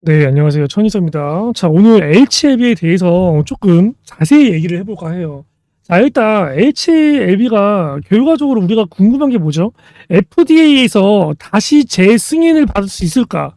네, 안녕하세요. 천이서입니다. 자, 오늘 HLB에 대해서 조금 자세히 얘기를 해볼까 해요. 자, 일단 HLB가 결과적으로 우리가 궁금한 게 뭐죠? FDA에서 다시 재승인을 받을 수 있을까?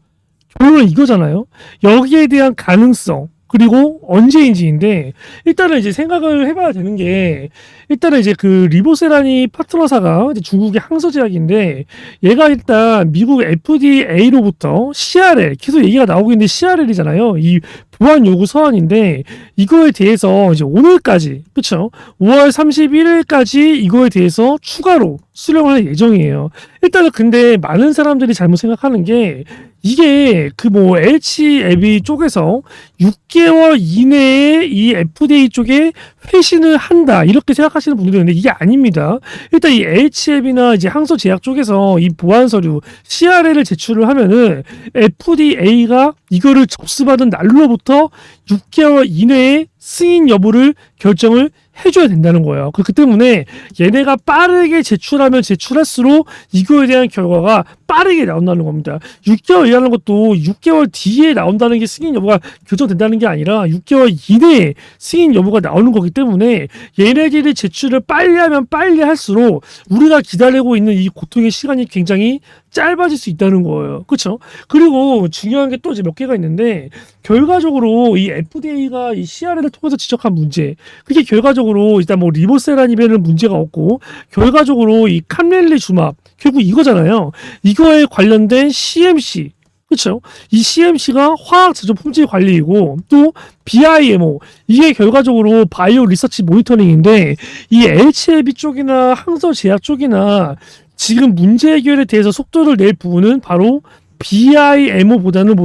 결론은 이거잖아요. 여기에 대한 가능성, 그리고 언제인지인데, 일단은 이제 생각을 해봐야 되는 게, 일단은 이제 그 리보세라니 파트너사가 이제 중국의 항서제약인데, 얘가 일단 미국 FDA로부터 CRL, 계속 얘기가 나오고 있는데 CRL이잖아요. 이 보안 요구 서한인데, 이거에 대해서 이제 오늘까지, 그쵸? 5월 31일까지 이거에 대해서 추가로 수령을 할 예정이에요. 일단은 근데 많은 사람들이 잘못 생각하는 게, 이게 그 뭐 HLB 쪽에서 6개월 이내에 이 FDA 쪽에 회신을 한다 이렇게 생각하시는 분들이 있는데 이게 아닙니다. 일단 이 HLB나 이제 항소제약 쪽에서 이 보안 서류 CRL을 제출을 하면은 FDA가 이거를 접수받은 날로부터 6개월 이내에 승인 여부를 결정을 해줘야 된다는 거예요. 그렇기 때문에 얘네가 빠르게 제출하면 제출할수록 이거에 대한 결과가 빠르게 나온다는 겁니다. 6개월이라는 것도 6개월 뒤에 나온다는 게 승인 여부가 결정된다는 게 아니라 6개월 이내에 승인 여부가 나오는 거기 때문에 얘네들이 제출을 빨리 하면 빨리 할수록 우리가 기다리고 있는 이 고통의 시간이 굉장히 짧아질 수 있다는 거예요. 그렇죠? 그리고 중요한 게 또 이제 몇 개가 있는데 결과적으로 이 FDA가 이 CRL을 통해서 지적한 문제 그게 결과적으로 일단 뭐 리보세라닙에는 문제가 없고 결과적으로 이 캄렐리 주맙 결국 이거잖아요. 이거에 관련된 CMC 그렇죠? 이 CMC가 화학 제조 품질 관리이고 또 BIMO 이게 결과적으로 바이오 리서치 모니터링인데 이 HLB 쪽이나 항서 제약 쪽이나 지금 문제 해결에 대해서 속도를 낼 부분은 바로 BIMO보다는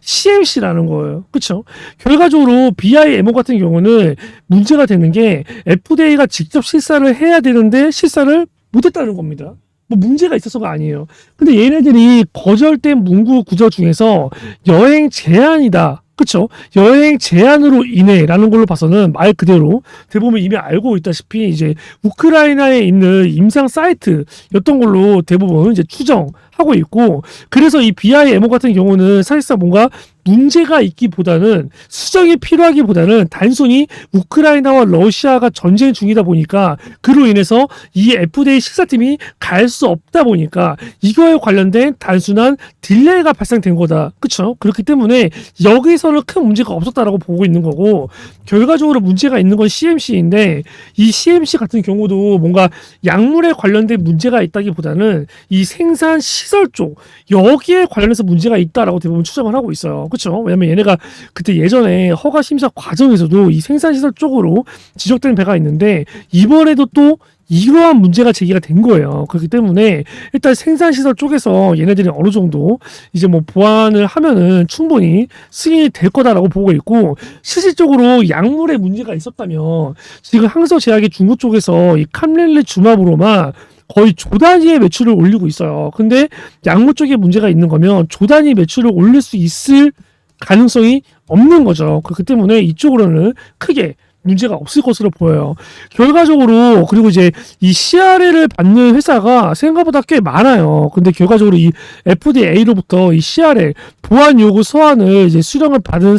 CMC라는 거예요. 그렇죠? 결과적으로 BIMO 같은 경우는 문제가 되는 게 FDA가 직접 실사를 해야 되는데 실사를 못했다는 겁니다. 뭐 문제가 있어서가 아니에요. 근데 얘네들이 거절된 문구 구조 중에서 여행 제한이다. 그쵸? 여행 제한으로 인해라는 걸로 봐서는 말 그대로 대부분 이미 알고 있다시피 이제 우크라이나에 있는 임상 사이트였던 걸로 대부분 이제 추정하고 있고 그래서 이 BIMO 같은 경우는 사실상 뭔가 문제가 있기보다는 수정이 필요하기보다는 단순히 우크라이나와 러시아가 전쟁 중이다 보니까 그로 인해서 이 FDA 실사팀이 갈 수 없다 보니까 이거에 관련된 단순한 딜레이가 발생된 거다. 그쵸? 그렇기 때문에 여기서는 큰 문제가 없었다라고 보고 있는 거고 결과적으로 문제가 있는 건 CMC인데 이 CMC 같은 경우도 뭔가 약물에 관련된 문제가 있다기보다는 이 생산 시설 쪽 여기에 관련해서 문제가 있다라고 대부분 추정을 하고 있어요. 그렇죠? 왜냐면 얘네가 그때 예전에 허가 심사 과정에서도 이 생산 시설 쪽으로 지적된 배가 있는데 이번에도 또 이러한 문제가 제기가 된 거예요. 그렇기 때문에 일단 생산시설 쪽에서 얘네들이 어느 정도 이제 뭐 보완을 하면은 충분히 승인이 될 거다라고 보고 있고 실질적으로 약물에 문제가 있었다면 지금 항서제약이 중국 쪽에서 이 캄렐리 주마브로만 거의 조 단위의 매출을 올리고 있어요. 근데 약물 쪽에 문제가 있는 거면 조 단위 매출을 올릴 수 있을 가능성이 없는 거죠. 그렇기 때문에 이쪽으로는 크게 문제가 없을 것으로 보여요. 결과적으로 그리고 이제 이 CRL을 받는 회사가 생각보다 꽤 많아요. 근데 결과적으로 이 FDA로부터 이 CRL 보안 요구 서한을 이제 수령을 받은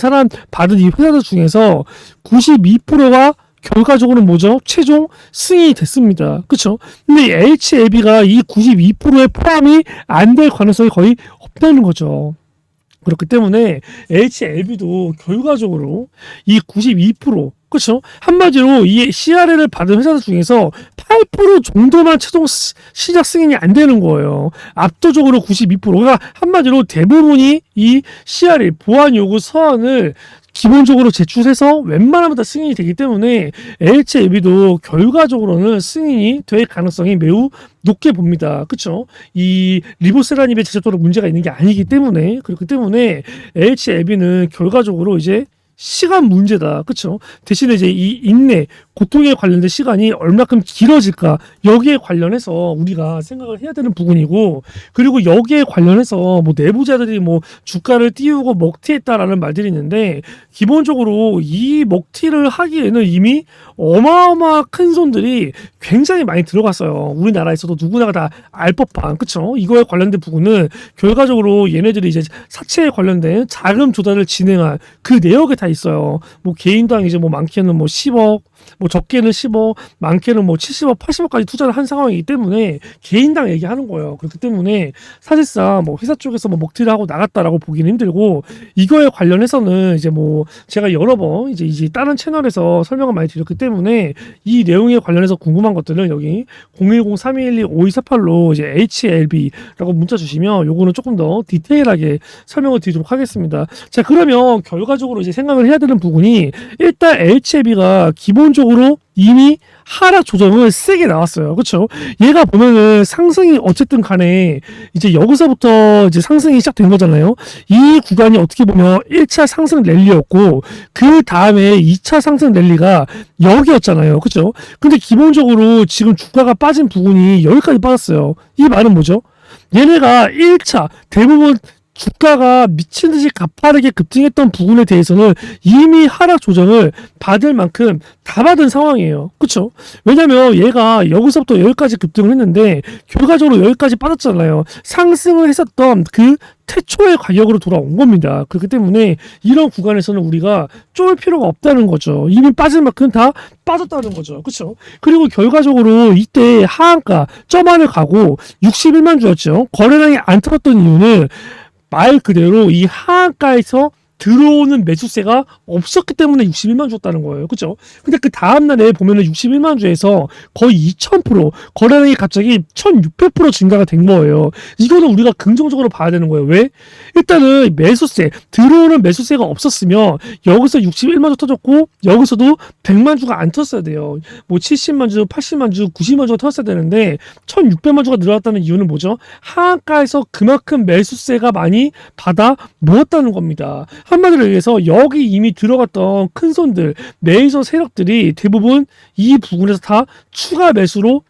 이 회사들 중에서 92%가 결과적으로는 뭐죠? 최종 승인이 됐습니다. 그쵸? 근데 이 HLB가 이 92%에 포함이 안 될 가능성이 거의 없다는 거죠. 그렇기 때문에 HLB도 결과적으로 이 92% 그렇죠? 한마디로 이 CRL을 받은 회사들 중에서 8% 정도만 최종 시작 승인이 안 되는 거예요. 압도적으로 92%가 한마디로 대부분이 이 CRL 보안 요구 서한을 기본적으로 제출해서 웬만하면 다 승인이 되기 때문에 HLB도 결과적으로는 승인이 될 가능성이 매우 높게 봅니다. 그쵸? 이 리보세라닙의 제작도로 문제가 있는 게 아니기 때문에 그렇기 때문에 HLB는 결과적으로 이제 시간 문제다. 그쵸? 대신에 이제 이 인내, 고통에 관련된 시간이 얼마큼 길어질까 여기에 관련해서 우리가 생각을 해야 되는 부분이고, 그리고 여기에 관련해서 뭐 내부자들이 뭐 주가를 띄우고 먹튀했다라는 말들이 있는데, 기본적으로 이 먹튀를 하기에는 이미 어마어마한 큰 손들이 굉장히 많이 들어갔어요. 우리나라에서도 누구나가 다 알 법한, 그쵸? 이거에 관련된 부분은 결과적으로 얘네들이 이제 사채에 관련된 자금 조달을 진행한 그 내역에 다 있어요. 뭐 개인당 이제 뭐 많게는 뭐 10억, 뭐 적게는 10억, 많게는 뭐 70억, 80억까지 투자를 한 상황이기 때문에 개인당 얘기하는 거예요. 그렇기 때문에 사실상 뭐 회사 쪽에서 뭐 먹튀를 하고 나갔다라고 보기는 힘들고, 이거에 관련해서는 이제 뭐 제가 여러 번 이제 다른 채널에서 설명을 많이 드렸기 때문에 이 내용에 관련해서 궁금한 것들은 여기 010-3212-5248로 이제 HLB라고 문자 주시면 요거는 조금 더 디테일하게 설명을 드리도록 하겠습니다. 자, 그러면 결과적으로 이제 생각을 해야 되는 부분이, 일단 HLB가 기본적으로 이미 하락 조정을 세게 나왔어요. 그렇죠? 얘가 보면은 상승이 어쨌든 간에 이제 여기서부터 이제 상승이 시작된 거잖아요. 이 구간이 어떻게 보면 1차 상승 랠리였고, 그 다음에 2차 상승 랠리가 여기였잖아요. 그렇죠? 근데 기본적으로 지금 주가가 빠진 부분이 여기까지 빠졌어요. 이 말은 뭐죠? 얘네가 1차 대부분 주가가 미친 듯이 가파르게 급등했던 부분에 대해서는 이미 하락 조정을 받을 만큼 다 받은 상황이에요. 그렇죠? 왜냐면 얘가 여기서부터 여기까지 급등을 했는데 결과적으로 여기까지 빠졌잖아요. 상승을 했었던 그 태초의 가격으로 돌아온 겁니다. 그렇기 때문에 이런 구간에서는 우리가 쫄 필요가 없다는 거죠. 이미 빠진 만큼 다 빠졌다는 거죠. 그렇죠? 그리고 결과적으로 이때 하한가 점안을 가고 61만 주였죠. 거래량이 안 터졌던 이유는 말 그대로 이 하한가에서 들어오는 매수세가 없었기 때문에 61만 주였다는 거예요. 그죠? 근데 그 다음날에 보면은 61만 주에서 거의 2000%, 거래량이 갑자기 1600% 증가가 된 거예요. 이거는 우리가 긍정적으로 봐야 되는 거예요. 왜? 일단은 매수세, 들어오는 매수세가 없었으면 여기서 61만 주 터졌고, 여기서도 100만 주가 안 터졌어야 돼요. 뭐 70만 주, 80만 주, 90만 주가 터졌어야 되는데 1600만 주가 늘어났다는 이유는 뭐죠? 하한가에서 그만큼 매수세가 많이 받아 모았다는 겁니다. 한마디로 얘기해서 여기 이미 들어갔던 큰 손들, 메이저 세력들이 대부분 이 부분에서 다 추가 매수를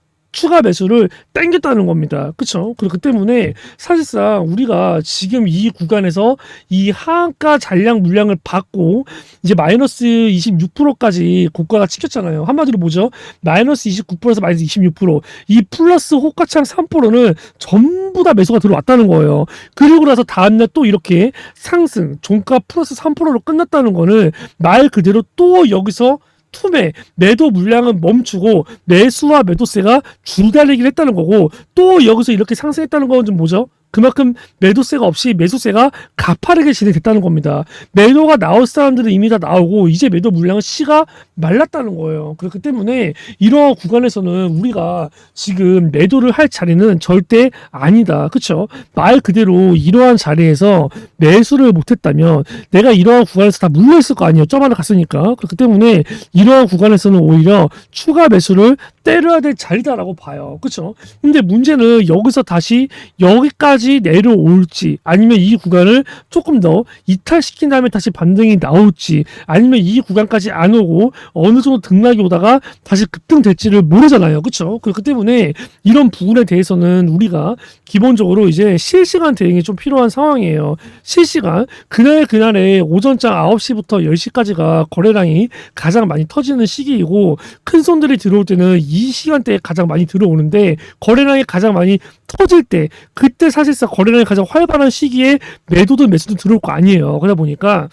땡겼다는 겁니다. 그쵸? 그렇기 때문에 사실상 우리가 지금 이 구간에서 이 하한가 잔량 물량을 받고 이제 마이너스 26%까지 고가가 찍혔잖아요. 한마디로 뭐죠? 마이너스 29%에서 마이너스 26%, 이 플러스 호가창 3%는 전부 다 매수가 들어왔다는 거예요. 그리고 나서 다음날 또 이렇게 상승, 종가 플러스 3%로 끝났다는 거는 말 그대로 또 여기서 투매, 매도 물량은 멈추고 매수와 매도세가 줄달리기를 했다는 거고, 또 여기서 이렇게 상승했다는 건 좀 뭐죠? 그만큼 매도세가 없이 매수세가 가파르게 진행됐다는 겁니다. 매도가 나올 사람들은 이미 다 나오고 이제 매도 물량은 씨가 말랐다는 거예요. 그렇기 때문에 이러한 구간에서는 우리가 지금 매도를 할 자리는 절대 아니다. 그쵸? 말 그대로 이러한 자리에서 매수를 못했다면 내가 이러한 구간에서 다 물려있을 거 아니에요. 점 하나 갔으니까. 그렇기 때문에 이러한 구간에서는 오히려 추가 매수를 때려야 될 자리다라고 봐요. 그쵸? 근데 문제는 여기서 다시 여기까지 내려올지, 아니면 이 구간을 조금 더 이탈시킨 다음에 다시 반등이 나올지, 아니면 이 구간까지 안 오고 어느 정도 등락이 오다가 다시 급등될지를 모르잖아요. 그쵸? 그렇기 때문에 이런 부분에 대해서는 우리가 기본적으로 이제 실시간 대응이 좀 필요한 상황이에요. 실시간, 그날에 오전장 9시부터 10시까지가 거래량이 가장 많이 터지는 시기이고, 큰 손들이 들어올 때는 이 시간대에 가장 많이 들어오는데, 거래량이 가장 많이 터질 때, 그때 사실상 거래량이 가장 활발한 시기에 매도든 매수든 들어올 거 아니에요. 그러다 보니까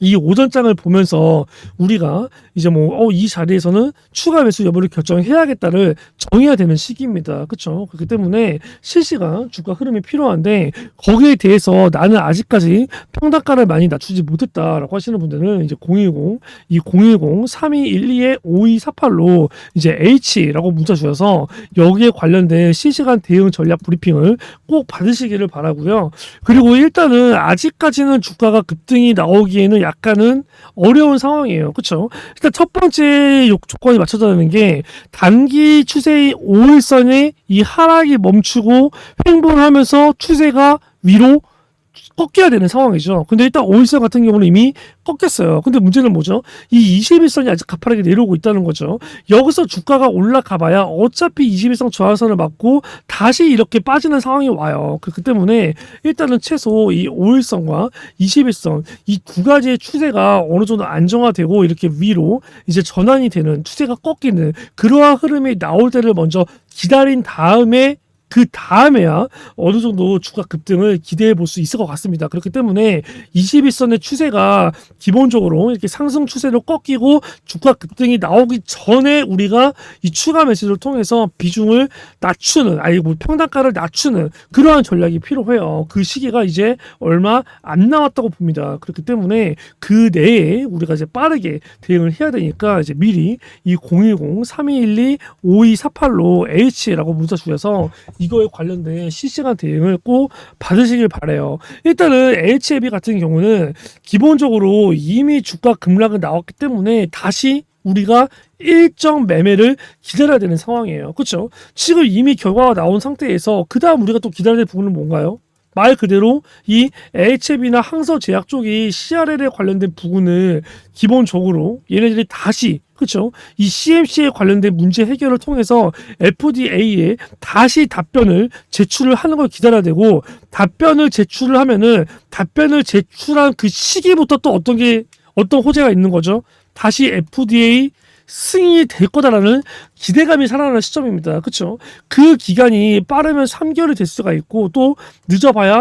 이 오전장을 보면서 우리가 이제 이 자리에서는 추가 매수 여부를 결정해야겠다를 정해야 되는 시기입니다. 그렇죠? 그렇기 때문에 실시간 주가 흐름이 필요한데, 거기에 대해서 나는 아직까지 평단가를 많이 낮추지 못했다라고 하시는 분들은 이제 010-3212-5248로 이제 H라고 문자 주셔서 여기에 관련된 실시간 대응 전략 브리핑을 꼭 받으시기를 바라고요. 그리고 일단은 아직까지는 주가가 급등이 나오기에는 약간은 어려운 상황이에요. 그렇죠? 일단 첫 번째 조건이 맞춰져야 되는 게, 단기 추세의 5일선에 이 하락이 멈추고 횡보하면서 추세가 위로 꺾여야 되는 상황이죠. 근데 일단 5일선 같은 경우는 이미 꺾였어요. 근데 문제는 뭐죠? 이 21선이 아직 가파르게 내려오고 있다는 거죠. 여기서 주가가 올라가 봐야 어차피 21선 저하선을 맞고 다시 이렇게 빠지는 상황이 와요. 그렇기 때문에 일단은 최소 이 5일선과 21선 이 두 가지의 추세가 어느 정도 안정화되고 이렇게 위로 이제 전환이 되는, 추세가 꺾이는 그러한 흐름이 나올 때를 먼저 기다린 다음에, 그 다음에야 어느 정도 주가 급등을 기대해 볼 수 있을 것 같습니다. 그렇기 때문에 21선의 추세가 기본적으로 이렇게 상승 추세로 꺾이고 주가 급등이 나오기 전에 우리가 이 추가 매수를 통해서 비중을 낮추는, 아니고 평단가를 낮추는 그러한 전략이 필요해요. 그 시기가 이제 얼마 안 남았다고 봅니다. 그렇기 때문에 그 내에 우리가 이제 빠르게 대응을 해야 되니까 이제 미리 이 010-3212-5248로 H라고 문자 주셔서 이거에 관련된 실시간 대응을 꼭 받으시길 바래요. 일단은 HLB 같은 경우는 기본적으로 이미 주가 급락은 나왔기 때문에 다시 우리가 일정 매매를 기다려야 되는 상황이에요. 그렇죠? 지금 이미 결과가 나온 상태에서 그 다음 우리가 또 기다려야 될 부분은 뭔가요? 말 그대로 이 HLB나 항서제약 쪽이 CRL에 관련된 부분을 기본적으로 얘네들이 다시, 그렇죠? 이 CMC에 관련된 문제 해결을 통해서 FDA에 다시 답변을 제출을 하는 걸 기다려야 되고, 답변을 제출을 하면은 답변을 제출한 그 시기부터 또 어떤 호재가 있는 거죠. 다시 FDA 승인이 될 거다라는 기대감이 살아나는 시점입니다. 그렇죠? 그 기간이 빠르면 3개월이 될 수가 있고, 또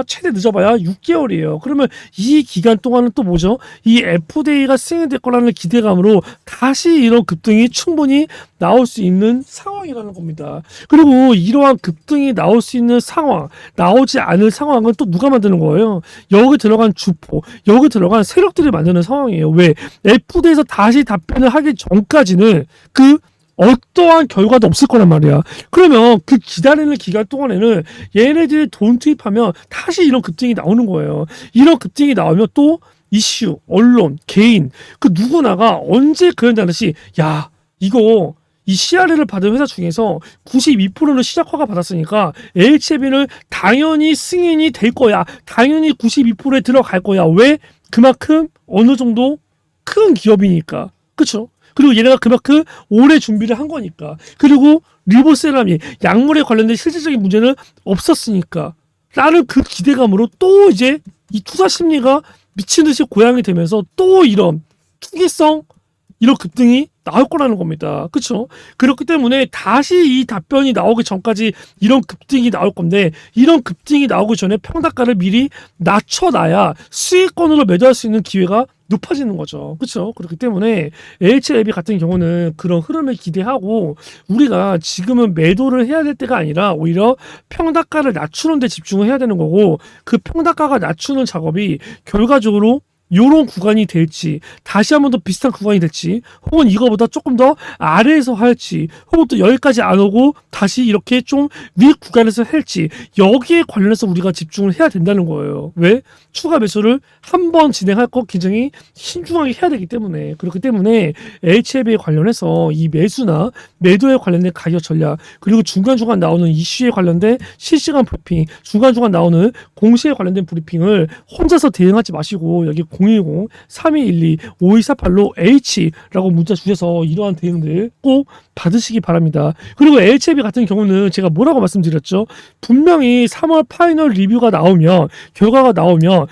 최대 늦어봐야 6개월이에요. 그러면 이 기간 동안은 또 뭐죠? 이 FDA가 승인이 될 거라는 기대감으로 다시 이런 급등이 충분히 나올 수 있는 상황이라는 겁니다. 그리고 이러한 급등이 나올 수 있는 상황, 나오지 않을 상황은 또 누가 만드는 거예요? 여기 들어간 주포, 여기 들어간 세력들이 만드는 상황이에요. 왜? FDA에서 다시 답변을 하기 전까지는 그 어떠한 결과도 없을 거란 말이야. 그러면 그 기다리는 기간 동안에는 얘네들이 돈 투입하면 다시 이런 급등이 나오는 거예요. 이런 급등이 나오면 또 이슈, 언론, 개인, 그 누구나가 언제 그런다는 시, 야, 이거 이 CRL을 받은 회사 중에서 92%는 시작 허가 받았으니까 HLB는 당연히 승인이 될 거야. 당연히 92%에 들어갈 거야. 왜? 그만큼 어느 정도 큰 기업이니까. 그쵸? 그리고 얘네가 그만큼 오래 준비를 한 거니까. 그리고 리보세라미 약물에 관련된 실질적인 문제는 없었으니까. 라는 그 기대감으로 또 이제 이 투자 심리가 미친 듯이 고양이 되면서 또 이런 투기성, 이런 급등이 나올 거라는 겁니다. 그렇죠? 그렇기 때문에 다시 이 답변이 나오기 전까지 이런 급등이 나올 건데, 이런 급등이 나오기 전에 평단가를 미리 낮춰놔야 수익권으로 매도할 수 있는 기회가 높아지는 거죠. 그렇죠? 그렇기 때문에 HLB 같은 경우는 그런 흐름을 기대하고, 우리가 지금은 매도를 해야 될 때가 아니라 오히려 평단가를 낮추는 데 집중을 해야 되는 거고, 그 평단가가 낮추는 작업이 결과적으로 요런 구간이 될지, 다시 한 번 더 비슷한 구간이 될지, 혹은 이거보다 조금 더 아래에서 할지, 혹은 또 여기까지 안 오고 다시 이렇게 좀 위 구간에서 할지, 여기에 관련해서 우리가 집중을 해야 된다는 거예요. 왜? 추가 매수를 한 번 진행할 거 굉장히 신중하게 해야 되기 때문에. 그렇기 때문에 HLB에 관련해서 이 매수나 매도에 관련된 가격 전략, 그리고 중간중간 나오는 이슈에 관련된 실시간 브리핑, 중간중간 나오는 공시에 관련된 브리핑을 혼자서 대응하지 마시고, 여기 010-3212-5248로 H라고 문자 주셔서 이러한 대응들 꼭 받으시기 바랍니다. 그리고 HLB 같은 경우는 제가 뭐라고 말씀드렸죠? 분명히 3월 파이널 리뷰가 나오면, 결과가 나오면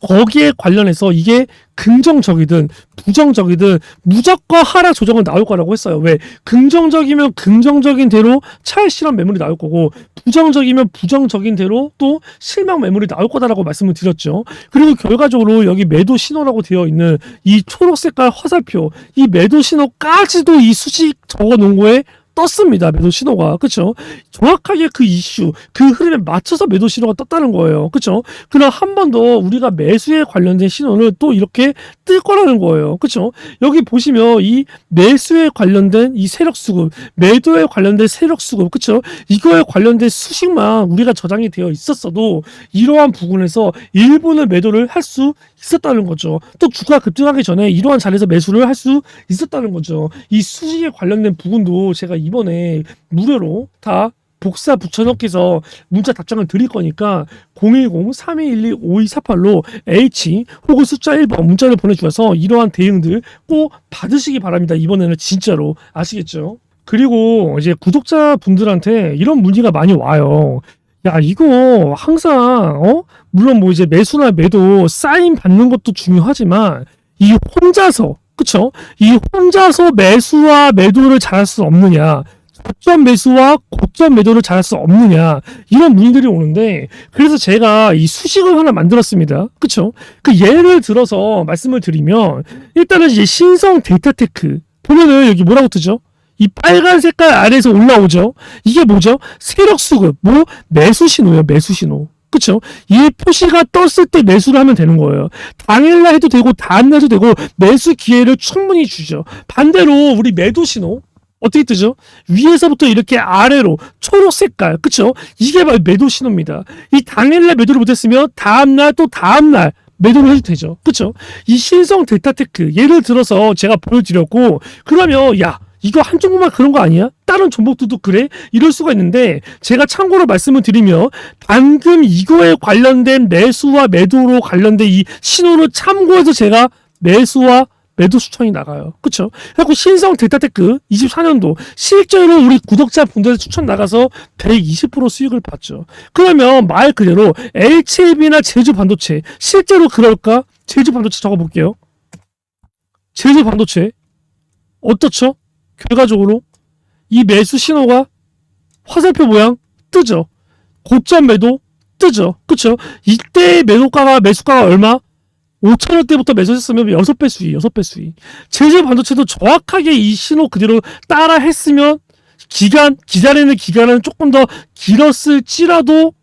거기에 관련해서 이게 긍정적이든 부정적이든 무조건 하락 조정은 나올 거라고 했어요. 왜? 긍정적이면 긍정적인 대로 차익 실현 매물이 나올 거고, 부정적이면 부정적인 대로 또 실망 매물이 나올 거다라고 말씀을 드렸죠. 그리고 결과적으로 여기 매도 신호라고 되어 있는 이 초록 색깔 화살표, 이 매도 신호까지도 이 수식 적어 놓은 거에 떴습니다. 매도 신호가. 그쵸? 정확하게 그 이슈, 그 흐름에 맞춰서 매도 신호가 떴다는 거예요. 그쵸? 그럼 한 번 더 우리가 매수에 관련된 신호는 또 이렇게 뜰 거라는 거예요. 그쵸? 여기 보시면 이 매수에 관련된 이 세력 수급, 매도에 관련된 세력 수급, 그쵸? 이거에 관련된 수식만 우리가 저장이 되어 있었어도 이러한 부분에서 일부는 매도를 할 수 있었다는 거죠. 또 주가 급등하기 전에 이러한 자리에서 매수를 할 수 있었다는 거죠. 이 수식에 관련된 부분도 제가 이번에 무료로 다 복사 붙여넣기해서 문자 답장을 드릴 거니까 010-3212-5248로 H 혹은 숫자 1번 문자를 보내주셔서 이러한 대응들 꼭 받으시기 바랍니다. 이번에는 진짜로 아시겠죠? 그리고 이제 구독자분들한테 이런 문의가 많이 와요. 야, 이거 항상 물론 뭐 이제 매수나 매도 사인 받는 것도 중요하지만 이 혼자서 그쵸? 이 혼자서 매수와 매도를 잘할 수 없느냐? 고점 매수와 고점 매도를 잘할 수 없느냐? 이런 문의들이 오는데 그래서 제가 이 수식을 하나 만들었습니다. 그쵸? 그 예를 들어서 말씀을 드리면 일단은 이제 신성 데이터테크 보면은 여기 뭐라고 뜨죠? 이 빨간 색깔 아래에서 올라오죠. 이게 뭐죠? 세력 수급, 뭐 매수 신호예요. 매수 신호. 그쵸? 이 표시가 떴을 때 매수를 하면 되는 거예요. 당일날 해도 되고 다음날 해도 되고 매수 기회를 충분히 주죠. 반대로 우리 매도 신호 어떻게 뜨죠? 위에서부터 이렇게 아래로 초록 색깔, 그쵸? 이게 바로 매도 신호입니다. 이 당일날 매도를 못했으면 다음날 또 다음날 매도를 해도 되죠. 그쵸? 이 신성 데이터테크 예를 들어서 제가 보여드렸고 그러면 야 이거 한 종목만 그런 거 아니야? 다른 종목들도 그래? 이럴 수가 있는데 제가 참고로 말씀을 드리면 방금 이거에 관련된 매수와 매도로 관련된 이 신호를 참고해서 제가 매수와 매도 추천이 나가요. 그쵸? 그래서 신성 데이터테크 24년도 실제로 우리 구독자분들 추천 나가서 120% 수익을 봤죠. 그러면 말 그대로 HLB나 제주반도체 실제로 그럴까? 제주반도체 적어볼게요. 제주반도체 어떻죠? 결과적으로 이 매수 신호가 화살표 모양 뜨죠. 고점 매도 뜨죠. 그쵸? 이때 매수가가 얼마? 5,000원대부터 매수했으면 6배 수익, 6배 수익. 제주 반도체도 정확하게 이 신호 그대로 따라 했으면 기다리는 기간은 조금 더 길었을지라도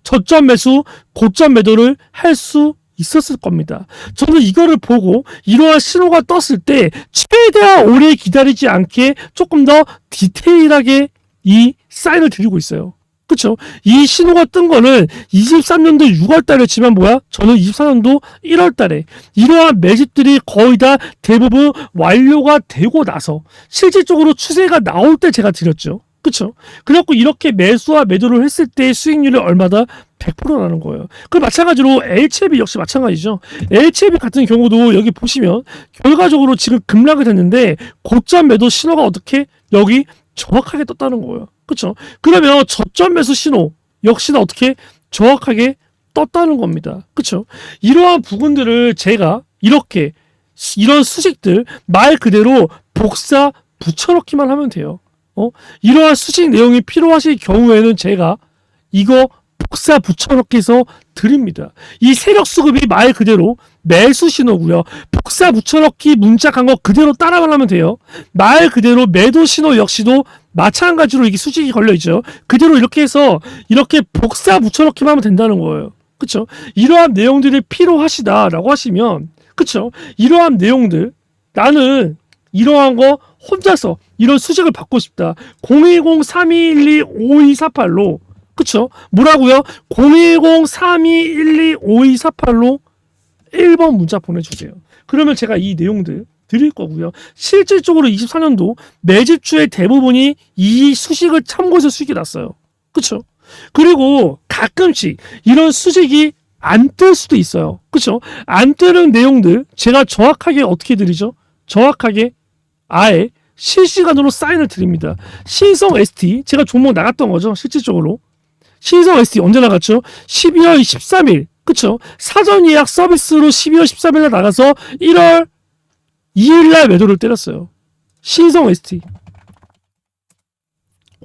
저점 매수, 고점 매도를 할 수 있었을 겁니다. 저는 이거를 보고 이러한 신호가 떴을 때 최대한 오래 기다리지 않게 조금 더 디테일하게 이 사인을 드리고 있어요. 그쵸? 이 신호가 뜬 거는 23년도 6월 달이었지만 저는 24년도 1월 달에 이러한 매집들이 거의 다 대부분 완료가 되고 나서 실질적으로 추세가 나올 때 제가 드렸죠. 그쵸? 그래갖고 이렇게 매수와 매도를 했을 때 수익률이 얼마다? 100% 나는 거예요. 그 마찬가지로 HLB 역시 마찬가지죠. HLB 같은 경우도 여기 보시면 결과적으로 지금 급락이 됐는데 고점 매도 신호가 어떻게 여기 정확하게 떴다는 거예요. 그렇죠? 그러면 저점 매수 신호 역시나 어떻게 정확하게 떴다는 겁니다. 그렇죠? 이러한 부분들을 제가 이렇게 이런 수식들 말 그대로 복사 붙여넣기만 하면 돼요. 이러한 수식 내용이 필요하실 경우에는 제가 이거 복사 붙여넣기해서 드립니다. 이 세력 수급이 말 그대로 매수 신호고요. 복사 붙여넣기 문자 간 거 그대로 따라만 하면 돼요. 말 그대로 매도 신호 역시도 마찬가지로 이게 수직이 걸려있죠. 그대로 이렇게 해서 이렇게 복사 붙여넣기만 하면 된다는 거예요. 그쵸? 이러한 내용들이 필요하시다라고 하시면 그쵸? 이러한 내용들 나는 이러한 거 혼자서 이런 수직을 받고 싶다. 010-3212-5248로 그쵸? 뭐라고요? 010-3212-5248로 1번 문자 보내주세요. 그러면 제가 이 내용들 드릴 거고요. 실질적으로 24년도 매집주의 대부분이 이 수식을 참고해서 수익이 났어요. 그쵸? 그리고 가끔씩 이런 수식이 안 뜰 수도 있어요. 그쵸? 안 뜨는 내용들 제가 정확하게 어떻게 드리죠? 정확하게 아예 실시간으로 사인을 드립니다. 신성 ST 제가 종목 나갔던 거죠. 실질적으로 신성 ST 언제 나갔죠? 12월 13일 그쵸? 사전 예약 서비스로 12월 13일에 나가서 1월 2일날 매도를 때렸어요. 신성 ST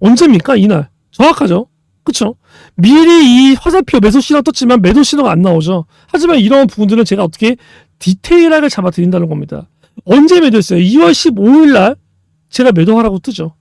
언제입니까? 이날 정확하죠? 그쵸? 미리 이 화살표 매도 신호 떴지만 매도 신호가 안 나오죠. 하지만 이런 부분들은 제가 어떻게 디테일하게 잡아드린다는 겁니다. 언제 매도했어요? 2월 15일날 제가 매도하라고 뜨죠.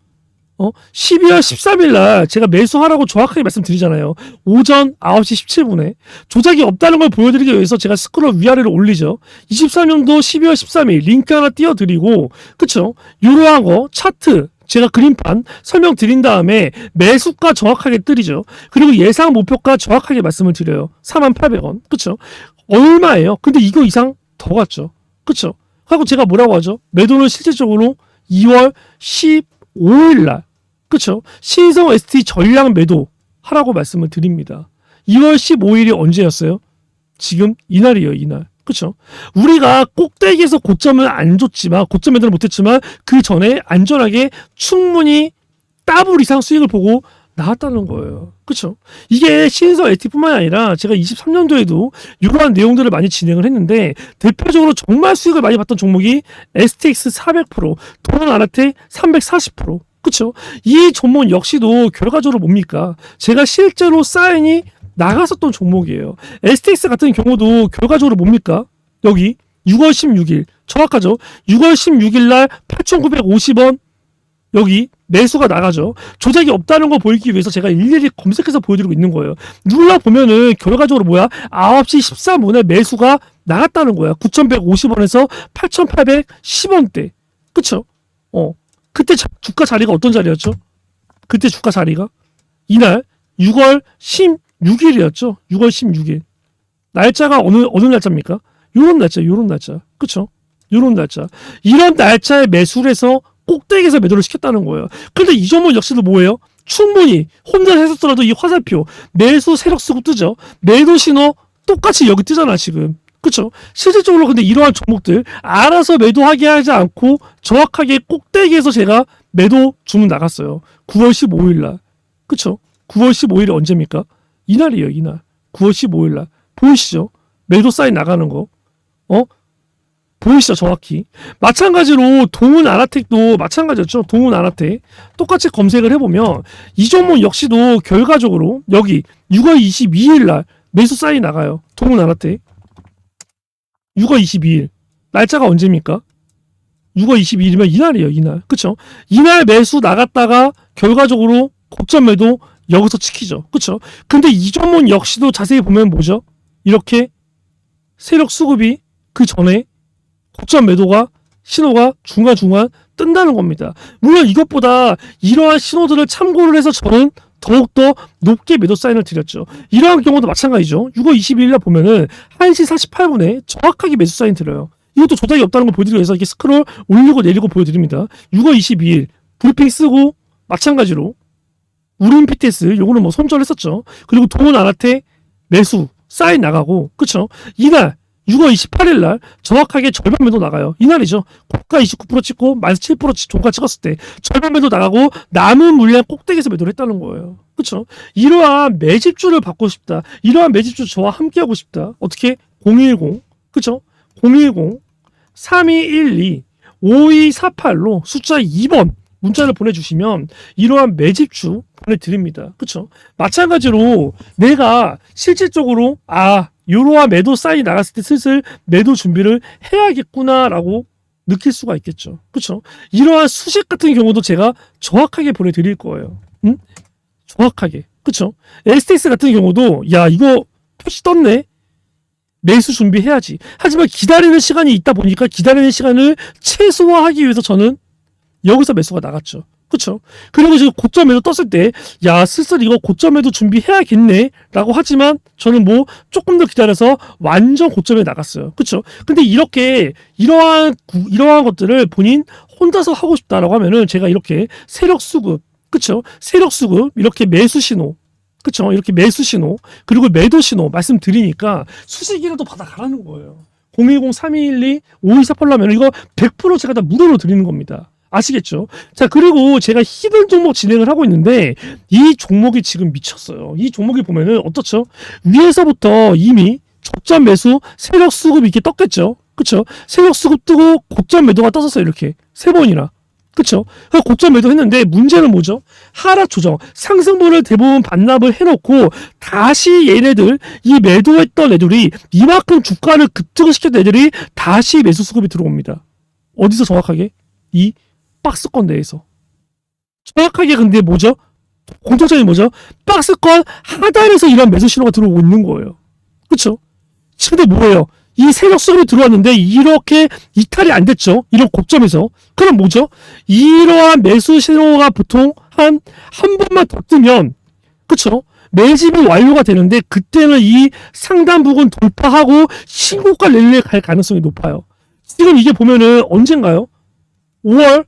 12월 13일날 제가 매수하라고 정확하게 말씀드리잖아요. 오전 9시 17분에 조작이 없다는 걸 보여드리기 위해서 제가 스크롤 위아래로 올리죠. 23년도 12월 13일 링크 하나 띄워드리고 그쵸? 요러한 거 차트 제가 그림판 설명드린 다음에 매수가 정확하게 뜨리죠. 그리고 예상 목표가 정확하게 말씀을 드려요. 48,000원 그쵸? 얼마예요? 근데 이거 이상 더 갔죠. 그쵸? 하고 제가 뭐라고 하죠? 매도는 실질적으로 2월 15일날 그쵸? 신성 ST 전량 매도 하라고 말씀을 드립니다. 2월 15일이 언제였어요? 지금 이날이에요, 이날. 그쵸? 우리가 꼭대기에서 고점을 안 줬지만, 고점 매도를 못했지만, 그 전에 안전하게 충분히 더블 이상 수익을 보고 나왔다는 거예요. 그쵸? 이게 신성 ST뿐만 아니라 제가 23년도에도 이러한 내용들을 많이 진행을 했는데, 대표적으로 정말 수익을 많이 봤던 종목이 STX 400%, 도난아라텍 340%. 그쵸? 이 종목 역시도 결과적으로 뭡니까? 제가 실제로 사인이 나갔었던 종목이에요. STX 같은 경우도 결과적으로 뭡니까? 여기 6월 16일 정확하죠? 6월 16일 날 8,950원 여기 매수가 나가죠. 조작이 없다는 거 보이기 위해서 제가 일일이 검색해서 보여드리고 있는 거예요. 눌러보면은 결과적으로 뭐야? 9시 13분에 매수가 나갔다는 거야. 9,150원에서 8,810원대. 그쵸? 그때 주가 자리가 어떤 자리였죠? 그때 주가 자리가 이날 6월 16일이었죠. 6월 16일. 날짜가 어느 날짜입니까? 요런 날짜. 그쵸? 요런 날짜. 이런 날짜에 매수를 해서 꼭대기에서 매도를 시켰다는 거예요. 근데 이 종목 역시도 뭐예요? 충분히 혼자 했었더라도 이 화살표 매수 세력 쓰고 뜨죠. 매도 신호 똑같이 여기 뜨잖아 지금. 그쵸? 실질적으로 근데 이러한 종목들 알아서 매도하게 하지 않고 정확하게 꼭대기에서 제가 매도 주문 나갔어요. 9월 15일 날. 그쵸? 9월 15일이 언제입니까? 이날이에요, 이날. 9월 15일 날. 보이시죠? 매도 사인 나가는 거. 보이시죠, 정확히. 마찬가지로 동훈아라텍도 마찬가지였죠. 동훈아라텍. 똑같이 검색을 해보면 이 종목 역시도 결과적으로 여기 6월 22일 날 매수 사인 나가요. 동훈아라텍. 6월 22일. 날짜가 언제입니까? 6월 22일이면 이날이에요, 이날. 그쵸? 이날 매수 나갔다가 결과적으로 고점 매도 여기서 지키죠. 그쵸? 근데 이 종목 역시도 자세히 보면 뭐죠? 이렇게 세력 수급이 그 전에 고점 매도가 신호가 중간중간 뜬다는 겁니다. 물론 이것보다 이러한 신호들을 참고를 해서 저는 더욱더 높게 매도 사인을 드렸죠. 이러한 경우도 마찬가지죠. 6월 22일날 보면은 1시 48분에 정확하게 매수 사인 드려요. 이것도 조작이 없다는 걸 보여드리기 위해서 이렇게 스크롤 올리고 내리고 보여드립니다. 6월 22일 브리핑 쓰고 마찬가지로 우린 PTS 요거는 뭐 손절했었죠. 그리고 동훈아라텍 매수 사인 나가고 그쵸? 이날 6월 28일 날 정확하게 절반 매도 나가요. 이날이죠. 고가 29% 찍고 마이너스 7% 종가 찍었을 때 절반 매도 나가고 남은 물량 꼭대기에서 매도를 했다는 거예요. 그렇죠? 이러한 매집주를 받고 싶다. 이러한 매집주 저와 함께 하고 싶다. 어떻게? 010 그렇죠? 010 3212 5248로 숫자 2번 문자를 보내주시면 이러한 매집주 보내드립니다. 그렇죠? 마찬가지로 내가 실질적으로 이러한 매도 사인이 나갔을 때 슬슬 매도 준비를 해야겠구나라고 느낄 수가 있겠죠. 그렇죠? 이러한 수식 같은 경우도 제가 정확하게 보내드릴 거예요. 응? 정확하게. 그렇죠? STX 같은 경우도 야 이거 표시 떴네. 매수 준비해야지. 하지만 기다리는 시간이 있다 보니까 기다리는 시간을 최소화하기 위해서 저는 여기서 매수가 나갔죠. 그쵸? 그리고 지금 고점에도 떴을 때, 야, 슬슬 이거 고점에도 준비해야겠네. 라고 하지만, 저는 뭐, 조금 더 기다려서 완전 고점에 나갔어요. 그쵸? 근데 이러한 것들을 본인 혼자서 하고 싶다라고 하면은, 제가 이렇게 세력 수급, 그쵸? 세력 수급, 이렇게 매수 신호, 그쵸? 이렇게 매수 신호, 그리고 매도 신호 말씀드리니까, 수식이라도 받아가라는 거예요. 010-3212-5248 하면 이거 100% 제가 다 무료로 드리는 겁니다. 아시겠죠? 자, 그리고 제가 히든 종목 진행을 하고 있는데 이 종목이 지금 미쳤어요. 이 종목이 보면은 어떻죠? 위에서부터 이미 저점 매수 세력 수급이 이렇게 떴겠죠? 그쵸? 세력 수급 뜨고 고점 매도가 떴었어요. 이렇게 세 번이나. 그쵸? 고점 매도 했는데 문제는 뭐죠? 하락 조정, 상승분을 대부분 반납을 해놓고 다시 얘네들 이 매도했던 애들이 이만큼 주가를 급등을 시켰던 애들이 다시 매수 수급이 들어옵니다. 어디서 정확하게? 이 박스권 내에서. 정확하게 근데 뭐죠? 공통점이 뭐죠? 박스권 하단에서 이런 매수 신호가 들어오고 있는 거예요. 그쵸? 근데 뭐예요? 이 세력 수급이 들어왔는데 이렇게 이탈이 안 됐죠? 이런 고점에서. 그럼 뭐죠? 이러한 매수 신호가 보통 한 번만 더 뜨면 그쵸? 매집이 완료가 되는데 그때는 이 상단 부분 돌파하고 신고가 랠리에 갈 가능성이 높아요. 지금 이게 보면은 언젠가요? 5월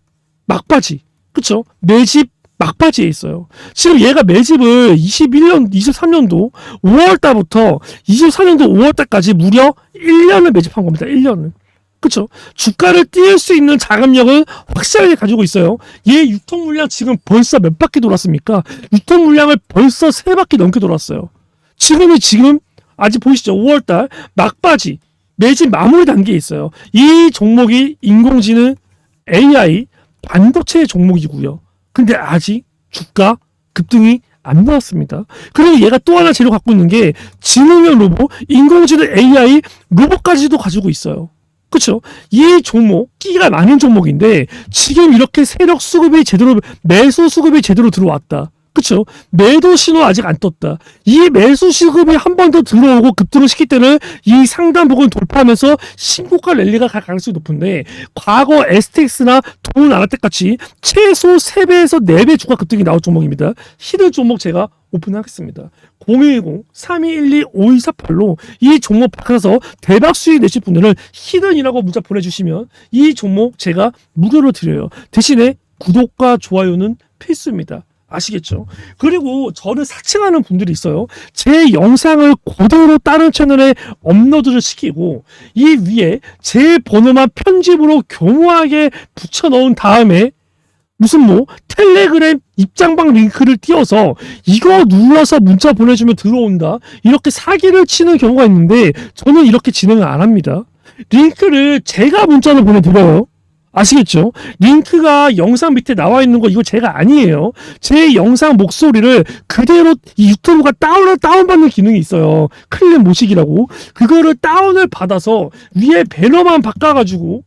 막바지. 그쵸? 매집 막바지에 있어요. 지금 얘가 매집을 21년, 23년도 5월달부터 24년도 5월달까지 무려 1년을 매집한 겁니다. 1년을. 그쵸? 주가를 띄울 수 있는 자금력을 확실하게 가지고 있어요. 얘 유통 물량 지금 벌써 몇 바퀴 돌았습니까? 유통 물량을 벌써 3바퀴 넘게 돌았어요. 지금 아직 보이시죠? 5월달 막바지 매집 마무리 단계에 있어요. 이 종목이 인공지능 AI 반도체 종목이고요. 근데 아직 주가 급등이 안 나왔습니다. 그리고 얘가 또 하나 재료 갖고 있는 게 지능형 로봇, 인공지능 AI 로봇까지도 가지고 있어요. 그렇죠? 이 종목 끼가 많은 종목인데 지금 이렇게 세력 수급이 제대로 매수 수급이 제대로 들어왔다. 그렇죠? 매도 신호 아직 안 떴다. 이 매수 수급이 한 번 더 들어오고 급등을 시킬 때는 이 상단 부분 돌파하면서 신고가 랠리가 갈 가능성이 높은데 과거 STX나 동나라텍 같이 최소 3배에서 4배 주가 급등이 나올 종목입니다. 히든 종목 제가 오픈하겠습니다. 010-3212-5248로 이 종목 바꿔서 대박 수익 내실 분들은 히든이라고 문자 보내주시면 이 종목 제가 무료로 드려요. 대신에 구독과 좋아요는 필수입니다. 아시겠죠? 그리고 저를 사칭하는 분들이 있어요. 제 영상을 그대로 다른 채널에 업로드를 시키고 이 위에 제 번호만 편집으로 교묘하게 붙여넣은 다음에 무슨 뭐 텔레그램 입장방 링크를 띄워서 이거 눌러서 문자 보내주면 들어온다 이렇게 사기를 치는 경우가 있는데 저는 이렇게 진행을 안 합니다. 링크를 제가 문자로 보내드려요. 아시겠죠? 링크가 영상 밑에 나와 있는 거 이거 제가 아니에요. 제 영상 목소리를 그대로 이 유튜브가 다운받는 기능이 있어요. 클립 모식이라고. 그거를 다운을 받아서 위에 배너만 바꿔가지고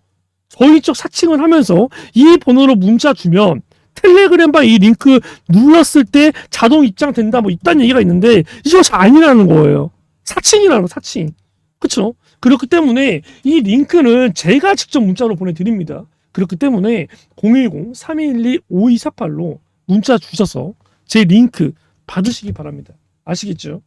저희 쪽 사칭을 하면서 이 번호로 문자 주면 텔레그램방 이 링크 눌렀을 때 자동 입장된다 뭐 이딴 얘기가 있는데 이거 아니라는 거예요. 사칭이라는 거, 사칭. 그쵸? 그렇기 때문에 이 링크는 제가 직접 문자로 보내드립니다. 그렇기 때문에 010-3212-5248로 문자 주셔서 제 링크 받으시기 바랍니다. 아시겠죠?